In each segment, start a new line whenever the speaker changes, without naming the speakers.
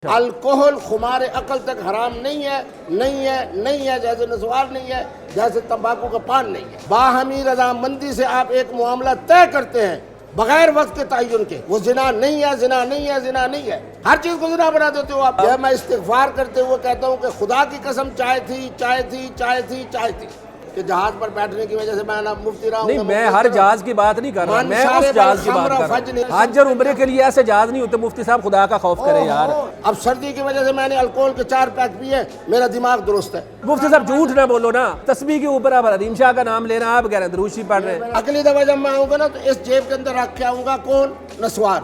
Alcohol خمار عقل تک حرام نہیں ہے جیسے نسوار نہیں ہے، جیسے تمباکو کا پان نہیں ہے۔ باہمی رضامندی سے آپ ایک معاملہ طے کرتے ہیں بغیر وقت کے تعین کے، وہ زنا نہیں ہے، ہر چیز کو زنا بنا دیتے ہو آپ۔ میں استغفار کرتے ہوئے کہتا ہوں کہ خدا کی قسم چائے تھی کہ جہاز پر بیٹھنے کی وجہ سے میں نہ مفتی رہا ہوں۔
نہیں، میں ہر جہاز کی بات نہیں کر رہا، میں اس جہاز کی بات کر رہا ہوں۔ حج اور عمرے کے لیے ایسے جہاز نہیں ہوتے، مفتی صاحب خدا کا خوف کرے یار۔
اب سردی کی وجہ سے میں نے الکوہل کے 4 پیک پیے، میرا دماغ درست ہے۔
مفتی صاحب جھوٹ نہ بولو نا، تسبیح کے اوپر آپ حلیم شاہ کا نام لینا، آپ کہہ رہے ہیں درود شریف پڑھ رہے ہیں۔
اگلی دفعہ جب میں آؤں گا نا تو اس جیب کے اندر رکھ کے آؤں گا کون؟ نسوار۔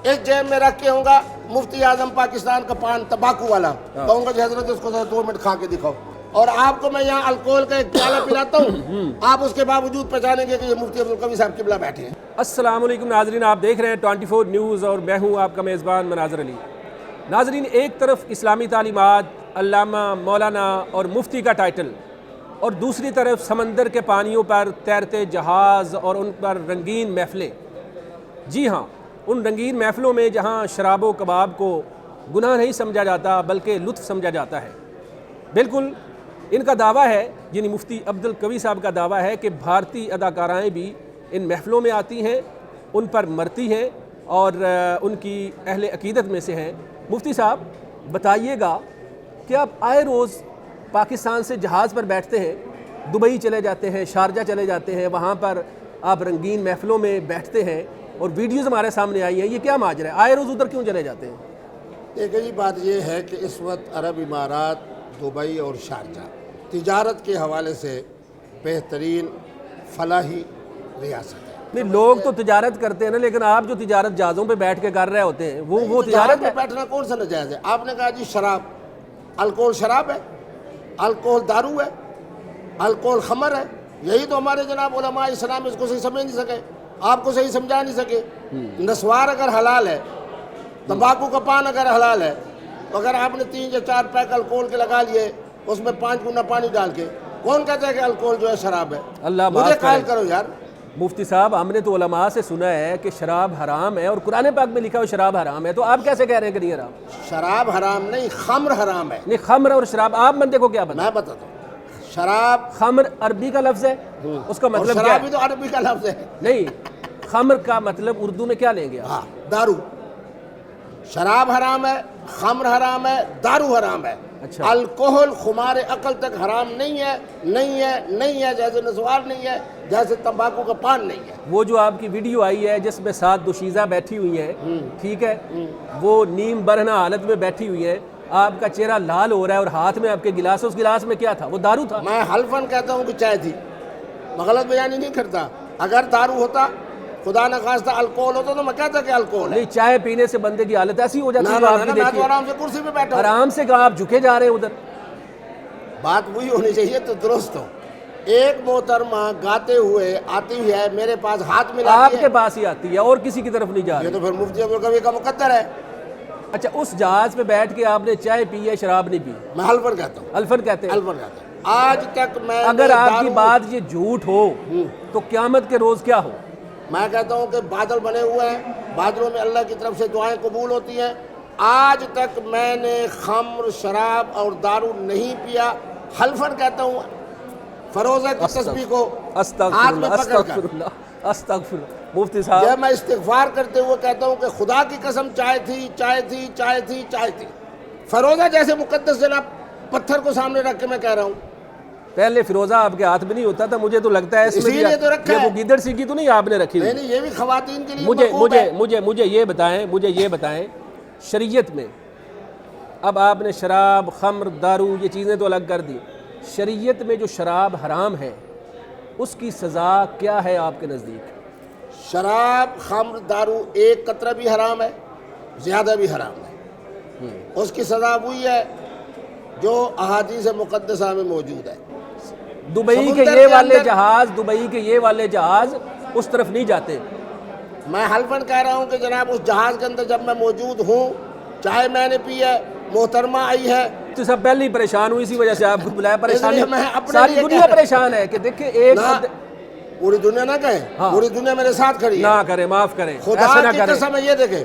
اس جیب میں رکھ کے آؤں گا مفتی اعظم پاکستان کا پان تمباکو والا، کہوں گا کہ حضرت اس کو 2 منٹ کھا کے دکھاؤ، اور آپ کو میں یہاں الکوہل کا ایک پیالہ پلاتا ہوں، آپ اس کے باوجود پہچانیں گے کہ یہ مفتی عبدالقوی صاحب قبلہ بیٹھے ہیں۔
السلام علیکم ناظرین، آپ دیکھ رہے ہیں 24 نیوز اور میں ہوں آپ کا میزبان مناظر علی۔ ناظرین، ایک طرف اسلامی تعلیمات، علامہ، مولانا اور مفتی کا ٹائٹل، اور دوسری طرف سمندر کے پانیوں پر تیرتے جہاز اور ان پر رنگین محفلیں۔ جی ہاں، ان رنگین محفلوں میں جہاں شراب و کباب کو گناہ نہیں سمجھا جاتا بلکہ لطف سمجھا جاتا ہے۔ بالکل ان کا دعویٰ ہے، یعنی مفتی عبدالقوی صاحب کا دعویٰ ہے کہ بھارتی اداکارائیں بھی ان محفلوں میں آتی ہیں، ان پر مرتی ہیں اور ان کی اہل عقیدت میں سے ہیں۔ مفتی صاحب بتائیے گا کہ آپ آئے روز پاکستان سے جہاز پر بیٹھتے ہیں، دبئی چلے جاتے ہیں، شارجہ چلے جاتے ہیں، وہاں پر آپ رنگین محفلوں میں بیٹھتے ہیں اور ویڈیوز ہمارے سامنے آئی ہیں، یہ کیا ماجرا ہے؟ آئے روز ادھر کیوں چلے جاتے ہیں؟
دیکھیں، بات یہ ہے کہ اس وقت عرب امارات، دبئی اور شارجہ تجارت کے حوالے سے بہترین فلاحی ریاست ہے۔
نہیں، لوگ تو تجارت کرتے ہیں نا، لیکن آپ جو تجارت جہازوں پہ بیٹھ کے کر رہے ہوتے ہیں وہ تجارت ہے؟
بیٹھنا کون سا ناجائز ہے؟ آپ نے کہا جی شراب، الکوہل شراب ہے، الکوہل دارو ہے، الکوہل خمر ہے، یہی تو ہمارے جناب علماء اسلام اس کو صحیح سمجھ نہیں سکے، آپ کو صحیح سمجھا نہیں سکے۔ نسوار اگر حلال ہے، تمباکو کا پان اگر حلال ہے، تو اگر آپ نے 3 یا 4 پیک الکوہل کے لگا لیے، اس میں 5 گنا پانی ڈال کے، کون کہتا ہے کہ الکوہل جو ہے شراب ہے؟
اللہ
مجھے قائل کرو یار۔
مفتی صاحب، ہم نے تو علماء سے سنا ہے کہ شراب حرام ہے، اور قرآن پاک میں لکھا ہو شراب حرام ہے، تو آپ کیسے کہہ رہے ہیں کہ نہیں حرام؟
شراب حرام نہیں، خمر حرام ہے۔
نہیں، خمر اور شراب آپ بندے کو کیا بتا؟
میں بتاتا ہوں، شراب،
خمر عربی کا لفظ ہے، اس کا مطلب کیا
شراب
ہے؟
بھی تو عربی کا لفظ ہے۔
نہیں، خمر کا مطلب اردو میں کیا لیں گے آپ؟
ہاں، دارو۔ شراب حرام ہے، خمر حرام ہے، دارو حرام ہے۔
اچھا،
الکوہل خمار عقل تک حرام نہیں ہے، جیسے نسوار نہیں ہے، جیسے تمباکو کا پان نہیں ہے۔
وہ جو آپ کی ویڈیو آئی ہے جس میں 7 دوشیزہ بیٹھی ہوئی ہیں، ٹھیک ہے، وہ نیم برہنہ حالت میں بیٹھی ہوئی ہے، آپ کا چہرہ لال ہو رہا ہے اور ہاتھ میں آپ کے گلاس ہے، اس گلاس میں کیا تھا؟ وہ دارو تھا؟
میں حلفاً کہتا ہوں کہ چائے تھی، میں غلط بیانی نہیں کرتا۔ اگر دارو ہوتا، خدا نخواستہ الکوہل ہوتا تو میں کہتا کہ الکوہل ہے۔
نہیں، چائے پینے سے بندے کی حالت ایسی ہو جاتی ہے آپ کی،
میں تو
دیکھیے
آرام سے کرسی پہ بیٹھا ہوں۔
آرام سے کہا، آپ جھکے جا رہے ہیں ادھر۔
بات وہی ہونی چاہیے تو درست ہو۔ ایک محترمہ گاتے ہوئے آتی ہوئی ہے، میرے پاس ہاتھ ملاتی
آپ
ہے،
کے پاس ہی آتی ہے اور کسی کی طرف نہیں جا
یہ
رہی۔
تو پھر مفتی عبدالقوی کا مقدر ہے۔
اچھا، اس جہاز پہ بیٹھ کے آپ نے چائے پی ہے، شراب نہیں پی؟
میں حلفاً کہتا ہوں،
الفن کہتے ہیں؟
حلفاً کہتا ہوں، آج تک میں
اگر آپ کی بات یہ جھوٹ ہو تو قیامت کے روز کیا ہو؟
میں کہتا ہوں کہ بادل بنے ہوئے ہیں، بادلوں میں اللہ کی طرف سے دعائیں قبول ہوتی ہیں۔ آج تک میں نے خمر، شراب اور دارو نہیں پیا، حلفاً کہتا ہوں، فروزہ کی تسبیح کو ہاتھ میں پکڑ کر۔
استغفر مفتی صاحب،
جب میں استغفار کرتے ہوئے کہتا ہوں کہ خدا کی قسم چائے تھی، فروزہ جیسے مقدس جناب پتھر کو سامنے رکھ کے میں کہہ رہا ہوں۔
پہلے فیروزہ آپ کے ہاتھ میں نہیں ہوتا تھا، مجھے تو لگتا ہے اس میں
اسی لیے تو رکھا ہے۔
وہ گیدڑ سیکھی تو نہیں آپ نے رکھی ہوئی؟
نہیں، یہ بھی خواتین کے لیے مرغوب ہے۔
مجھے یہ بتائیں شریعت میں، اب آپ نے شراب، خمر، دارو یہ چیزیں تو الگ کر دی، شریعت میں جو شراب حرام ہے اس کی سزا کیا ہے آپ کے نزدیک؟
شراب، خمر، دارو ایک قطرہ بھی حرام ہے، زیادہ بھی حرام ہے۔ اس کی سزا وہی ہے جو احادیث مقدسہ میں موجود ہے۔
دبئی کے یہ والے جہاز اس طرف نہیں جاتے۔
میں حلفاً کہہ رہا ہوں کہ جناب اس جہاز کے اندر جب میں موجود ہوں، چائے میں نے پی ہے، محترمہ آئی ہے،
تو سب پہلے ہی پریشان ہوئی، اسی وجہ سے آپ کو بلایا۔ پریشانی
میں اپنے
ساری
لیے
دنیا پریشان ہے کہ دیکھیں ایک
پوری دنیا نہ کہے، پوری دنیا میرے ساتھ کھڑی ہے۔
نہ کرے، معاف کریں،
خدا
ایسا نہ
کی
کریں۔
قسم ہے، یہ دیکھیں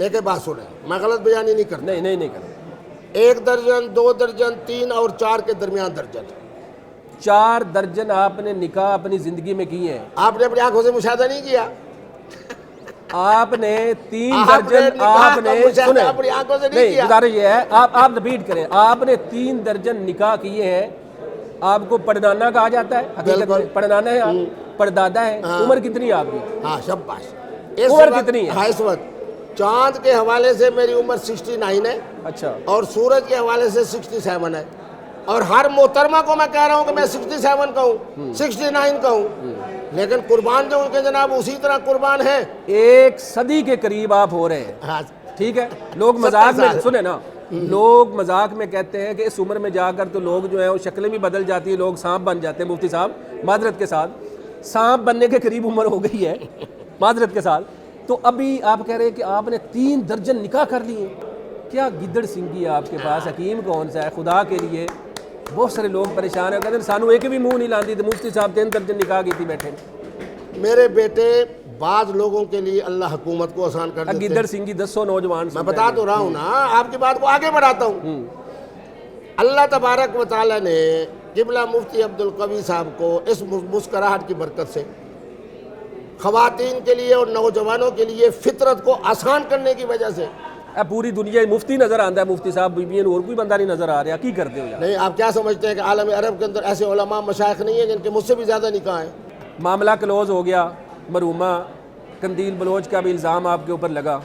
ایک بات سنیں، میں غلط بیانی نہیں کرتا.
نہیں نہیں نہیں کریں.
1 درجن 2 درجن 3 اور 4 کے درمیان درجن.
4 درجن آپ نے نکاح اپنی زندگی میں کیے ہیں.
آپ نے اپنی آنکھوں سے مشاہدہ نہیں کیا.
آپ نے 3 درجن آپ نے سنیں
اپنی آنکھوں سے نہیں
نہیں
کیا.
گزارش یہ ہے آپ رپیٹ کریں. آپ نے 3 درجن نکاح کیے ہیں. آپ کو پڑدانا کہا جاتا ہے حقیقت میں. پڑدانا ہے آپ، پردادا ہے. عمر کتنی ہے آپ کی؟
ہاں شاباش.
عمر کتنی ہے؟
اس وقت چاند کے حوالے سے میری عمر 69 ہے
اچھا.
اور سورج کے حوالے سے 67 ہے. اور ہر محترمہ کو میں کہہ رہا ہوں کہ میں 67 کا ہوں، 69 کا ہوں، لیکن قربان جو ان کے جناب اسی طرح قربان ہیں.
1 صدی کے قریب آپ ہو رہے ہیں.
ہاں
ٹھیک ہے. لوگ مذاق میں سنیں نا، لوگ مذاق میں کہتے ہیں کہ اس عمر میں جا کر تو لوگ جو ہیں وہ شکلیں بھی بدل جاتی ہیں، لوگ سانپ بن جاتے ہیں. مفتی صاحب معذرت کے ساتھ سانپ بننے کے قریب عمر ہو گئی ہے معذرت کے ساتھ. تو ابھی آپ کہہ رہے ہیں کہ آپ نے 3 درجن نکاح کر لیے. کیا گدڑ سنگھی ہے آپ کے پاس؟ حکیم کون سا ہے خدا کے لیے؟ بہت سارے لوگ پریشان ہیں، کہتے ہیں سانو ایک بھی منہ نہیں لاندی. تو مفتی صاحب 3 درجن نکاح کی تھی بیٹھے.
میرے بیٹے بعض لوگوں کے لیے اللہ حکومت کو آسان کر دیتے
گدڑ سنگھی 10 نوجوان
میں بتا تو رہا ہوں نا، آپ کی بات کو آگے بڑھاتا ہوں. اللہ تبارک و تعالی نے قبلہ مفتی عبدالقوی صاحب کو اس مسکراہٹ کی برکت سے خواتین کے لیے اور نوجوانوں کے لیے فطرت کو آسان کرنے کی وجہ سے
پوری دنیا مفتی نظر آتا ہے. مفتی صاحب بیوی اور کوئی بندہ نہیں نظر آ رہا. کی کرتے ہو یار؟
نہیں. آپ کیا سمجھتے ہیں کہ عالم عرب کے اندر ایسے علماء مشائخ نہیں ہیں جن کے مجھ سے بھی زیادہ نکاح ہیں؟
معاملہ کلوز ہو گیا. مرحومہ قندیل بلوچ کا بھی الزام آپ کے اوپر لگا.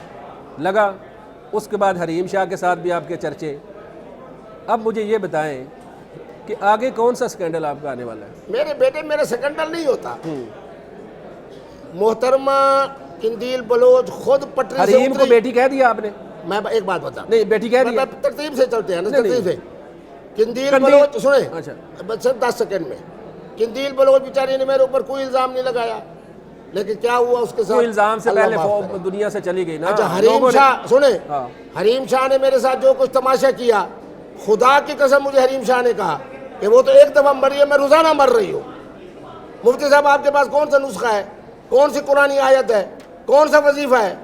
اس کے بعد حریم شاہ کے ساتھ بھی آپ کے چرچے. اب مجھے یہ بتائیں کہ آگے کون سا سکینڈل آپ کا آنے والا ہے؟
میرے بیٹے میرا سکینڈل نہیں ہوتا. محترمہ قندیل بلوچ خود پٹری سے
حریم کو بیٹی کہہ دیا آپ نے؟
میں ایک بات بتا
نہیں بیٹی کہہ دیا.
ترتیب سے چلتے ہیں نا، ترتیب سے. قندیل بلوچ سنیں
اچھا
بس 10 سیکنڈ میں. قندیل بلوچ بیچاری نے میرے اوپر کوئی الزام نہیں لگایا، لیکن کیا ہوا اس کے ساتھ؟
کوئی الزام سے
اللہ
پہلے
معاف کرے.
دنیا سے چلی گئی نا.
اچھا حریم شاہ سنیں،
ہاں.
حریم شاہ نے میرے ساتھ جو کچھ تماشا کیا، خدا کی قسم مجھے حریم شاہ نے کہا کہ وہ تو ایک دفعہ مری ہے، میں روزانہ مر رہی ہوں. مفتی صاحب آپ کے پاس کون سا نسخہ ہے؟ کون سی قرآنی آیت ہے؟ کون سا وظیفہ ہے؟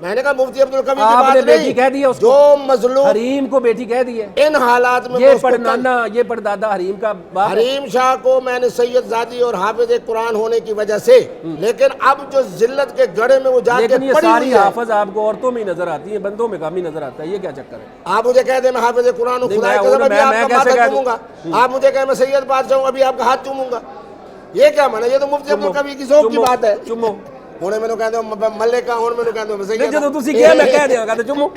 میں نے کہا مفتی عبدالقوی کی بات
بیٹی کہہ دیا اس کو.
جو مظلوم
حریم کو بیٹی کہہ دی ہے.
ان حالات میں
یہ پڑنانا یہ پردادا حریم کا باپ ہے.
حریم شاہ کو میں نے سید زادی اور حافظ قرآن ہونے کی وجہ سے، لیکن اب جو ذلت کے گڑھے میں وہ جا کے
لیکن یہ
پڑی
ساری
ہوئی ہے.
حافظ آپ کو عورتوں میں نظر آتی ہیں، بندوں میں کم ہی نظر آتا ہے. یہ کیا چکر ہے؟
آپ مجھے کہہ دیں میں حافظ قرآن ہوں، خدا کی قسم ابھی آپ کا ماتھا چوموں گا. آپ مجھے کہیں میں سید بادشاہ ہوں، ابھی آپ کا ہاتھ چوموں گا. یہ کیا مانا؟ یہ تو مفتی عبدالقوی کی ذوق کی بات ہے.
چمو
ہونے میں کہہ دو ملکہ، ہونے میں کہہ دو سید.
جب تسی کہہ میں کہہ دیا گا تو چمو.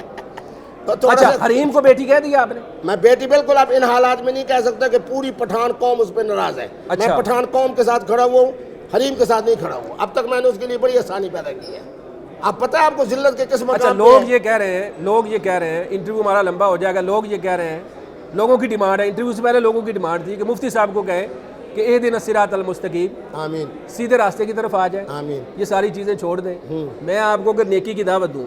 اچھا حریم کو بیٹی کہہ دیا آپ نے؟
میں بیٹی بالکل آپ ان حالات میں نہیں کہہ سکتا کہ پوری پٹھان قوم اس پہ ناراض ہے. میں پٹھان قوم کے ساتھ کھڑا ہوا ہوں، حریم کے ساتھ نہیں کھڑا ہوا. اب تک میں نے اس کے لیے بڑی آسانی پیدا کی ہے. آپ پتہ ہے آپ کو ذلت کے کس مقام پہ ہے؟
لوگ یہ کہہ رہے ہیں انٹرویو ہمارا لمبا ہو جائے گا. لوگ یہ کہہ رہے ہیں، لوگوں کی ڈیمانڈ ہے، انٹرویو سے پہلے لوگوں کی ڈیمانڈ تھی کہ مفتی صاحب کو کہیں کہ اہدنا الصراط المستقیم،
آمین،
سیدھے راستے کی طرف آ جائیں.
آمین.
یہ ساری چیزیں چھوڑ دیں. میں آپ کو اگر نیکی کی دعوت دوں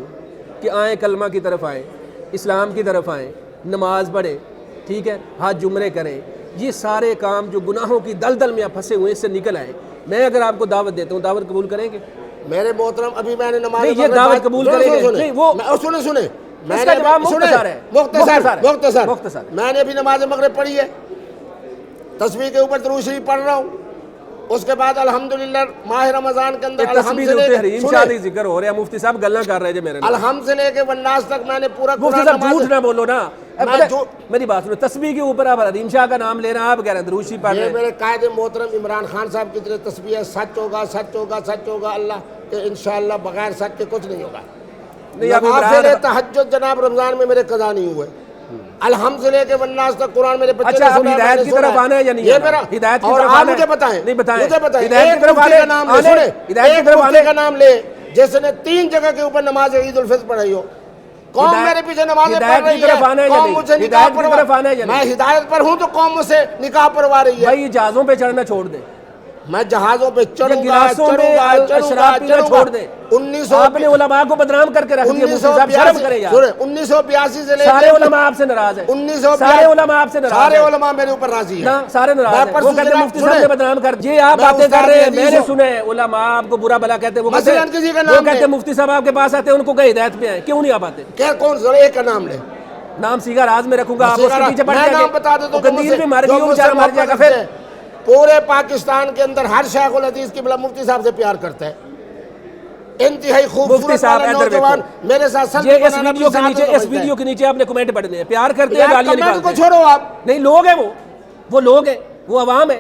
کہ آئیں کلمہ کی طرف آئیں، اسلام کی طرف آئیں، نماز پڑھیں، ٹھیک ہے، حج عمرے کریں، یہ سارے کام جو گناہوں کی دلدل میں آپ پھنسے ہوئے اس سے نکل آئیں. میں اگر آپ کو دعوت دیتا ہوں، دعوت قبول کریں گے؟
میرے محترم ابھی میں نے نماز
نہیں، یہ دعوت قبول کریں گے؟ نہیں وہ
سنیں
اس کا جواب مختصر ہے.
مختصر. میں نے ابھی نماز مغرب پڑھی ہے، تسبیح کے اوپر درود شریف پڑھ رہا ہوں. اس کے بعد الحمدللہ ماہ رمضان کے اندر
تسبیح سے حریم شاہ دی ذکر ہو رہا ہے. مفتی صاحب گلاں کر رہے ہیں میرے نال.
الحمد سے لے کے والناس تک میں نے پورا
مفتی صاحب جھوٹ نہ بولو نا. میری بات سنو، تسبیح کے اوپر آپ حریم شاہ کا نام لے رہے ہیں، آپ کہہ رہے ہیں درود شریف پڑھ رہے ہیں.
یہ میرے قائد محترم عمران خان صاحب کی طرح تسبیح ہے، سچ ہوگا سچ ہوگا سچ ہوگا اللہ کہ انشاءاللہ بغیر سچ کے کچھ نہیں ہوگا. نوافل تہجد جناب رمضان میں میرے قضا نہیں ہوئے. الحمد سے لے کے والناس تک قرآن میرے بچے
اچھا اب ہدایت کی طرف آنا ہے یا نہیں؟
یہ میرا
ہدایت کی
اور
طرف
آپ
آنا ہے؟
مجھے بتائیں،
نہیں بتائیں.
مجھے بتائیں
ہدایت کی طرف آنے
کا نام لے، سنیں ایک مفتی کا نام لے جس نے 3 جگہ کے اوپر نماز عید الفطر پڑھائی ہو. قوم میرے پیچھے نمازیں پڑھ رہی ہے، قوم مجھ سے نکاح پڑھوا، میں ہدایت پر ہوں تو قوم مجھ سے نکاح پڑھوا رہی ہے.
بھائی جہازوں پہ چڑھنا چھوڑ دیں.
میں جہازوں پہ چڑھوں گا
گلاسوں میں
چڑھوں گا
شراب پینا
چڑھوں
چھوڑ
گا
دیں.
1900
آپ نے علماء کو بدنام کر کے رکھ دیا. مفتی صاحب شرم کریں یار.
1982 سے لے
سارے
کے
علماء آپ سے ناراض ہیں.
1982
سارے علماء آپ سے ناراض
سارے
ہیں.
علماء میرے اوپر راضی ہیں.
نا سارے ناراض ہیں.
پر
وہ کہتے ہیں مفتی صاحب نے بدنام کر یہ آپ
میں
باتیں کر
استاد
رہے ہیں.
حدیث
میں نے
ہوں.
سنے علماء آپ کو برا بلا کہتے ہیں. وہ
مثلاً کسی کا
وہ
نام
کہتے
لیں.
ہیں مفتی صاحب آپ کے پاس آتے ہیں ان کو کہ ہدایت پہ ہیں. کیوں نہیں آپ آتے؟
کیا کون ذرا ایک کا نام لے
نام سیگا راز میں رکھوں گا. آپ اس کے پیچھے پڑ
میں
جائیں
نام بتا دیتا
گے.
ہوں
قندیل بھی مر گئی وہ بیچارہ مر جائے گا. پھر
پورے پاکستان کے اندر ہر شیخ الحدیث کی بلا مفتی صاحب سے پیار کرتا ہے. انتہائی
مفتی
خوبصورت
صاحب
والا
ادھر
نوجوان
دیکھو.
میرے ساتھ
یہ اس ویڈیو کے نیچے آپ نے کمنٹ پڑھنے ہیں. پیار کرتے ہیں گالیاں نکالتے ہیں.
چھوڑو آپ
نہیں لوگ ہیں وہ لوگ ہیں وہ عوام ہے.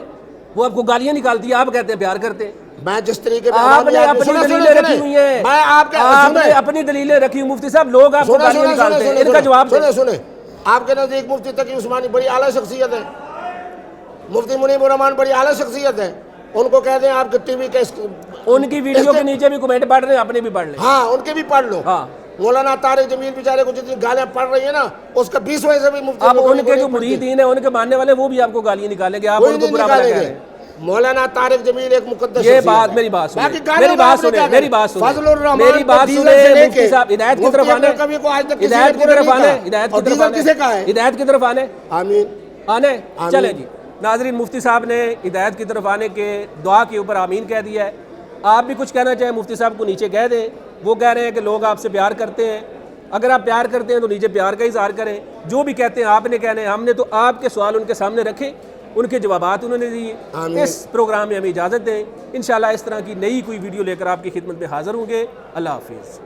وہ آپ کو گالیاں نکالتی ہے. آپ کہتے ہیں پیار کرتے ہیں.
میں جس طریقے
آپ نے اپنی دلیلیں رکھی ہوئی ہیں.
میں آپ
نے اپنی دلیلیں رکھی. مفتی صاحب لوگ آپ کو گالیاں نکالتے ہیں. ان کا جواب دیں.
سنیں آپ کے نزدیک مفتی تقی عثمانی بڑی اعلیٰ شخصیت ہے. مفتی منیب الرحمان بڑی اعلیٰ شخصیت ہے. ان کو کہہ دیں آپ کے ٹی وی کے
ان کی ویڈیو کے نیچے بھی کمنٹ پڑھ رہے ہیں. اپنے بھی پڑھ لیں.
ہاں ان کے بھی پڑھ لو.
ہاں
مولانا طارق جمیل بیچارے کو جتنی گالیاں پڑھ رہی ہیں نا اس کا 20 سے بھی مفتی
اب ان کے جو مریدین ہیں ان کے ماننے والے وہ بھی آپ کو گالیاں نکالیں گے. آپ ان کو برا بھلا کہہ رہے ہیں.
مولانا طارق جمیل ایک مقدس
یہ بات میری بات سنیں. میری بات سنیں. میری بات سنیں.
فضل الرحمان
میری بات سنیں. مفتی صاحب ہدایت کی طرف آنے.
کبھی کو آج تک
ہدایت کی طرف آنے. ہدایت کی طرف
کسے کہا ہے؟
ہدایت کی طرف آنے.
آمین
آنے. چلیں جی ناظرین مفتی صاحب نے ہدایت کی طرف آنے کے دعا کے اوپر آمین کہہ دیا ہے. آپ بھی کچھ کہنا چاہیں مفتی صاحب کو نیچے کہہ دیں. وہ کہہ رہے ہیں کہ لوگ آپ سے پیار کرتے ہیں. اگر آپ پیار کرتے ہیں تو نیچے پیار کا اظہار کریں. جو بھی کہتے ہیں آپ نے کہنے. ہم نے تو آپ کے سوال ان کے سامنے رکھے. ان کے جوابات انہوں نے دیے. اس پروگرام میں ہمیں اجازت دیں. انشاءاللہ اس طرح کی نئی کوئی ویڈیو لے کر آپ کی خدمت میں حاضر ہوں گے. اللہ حافظ.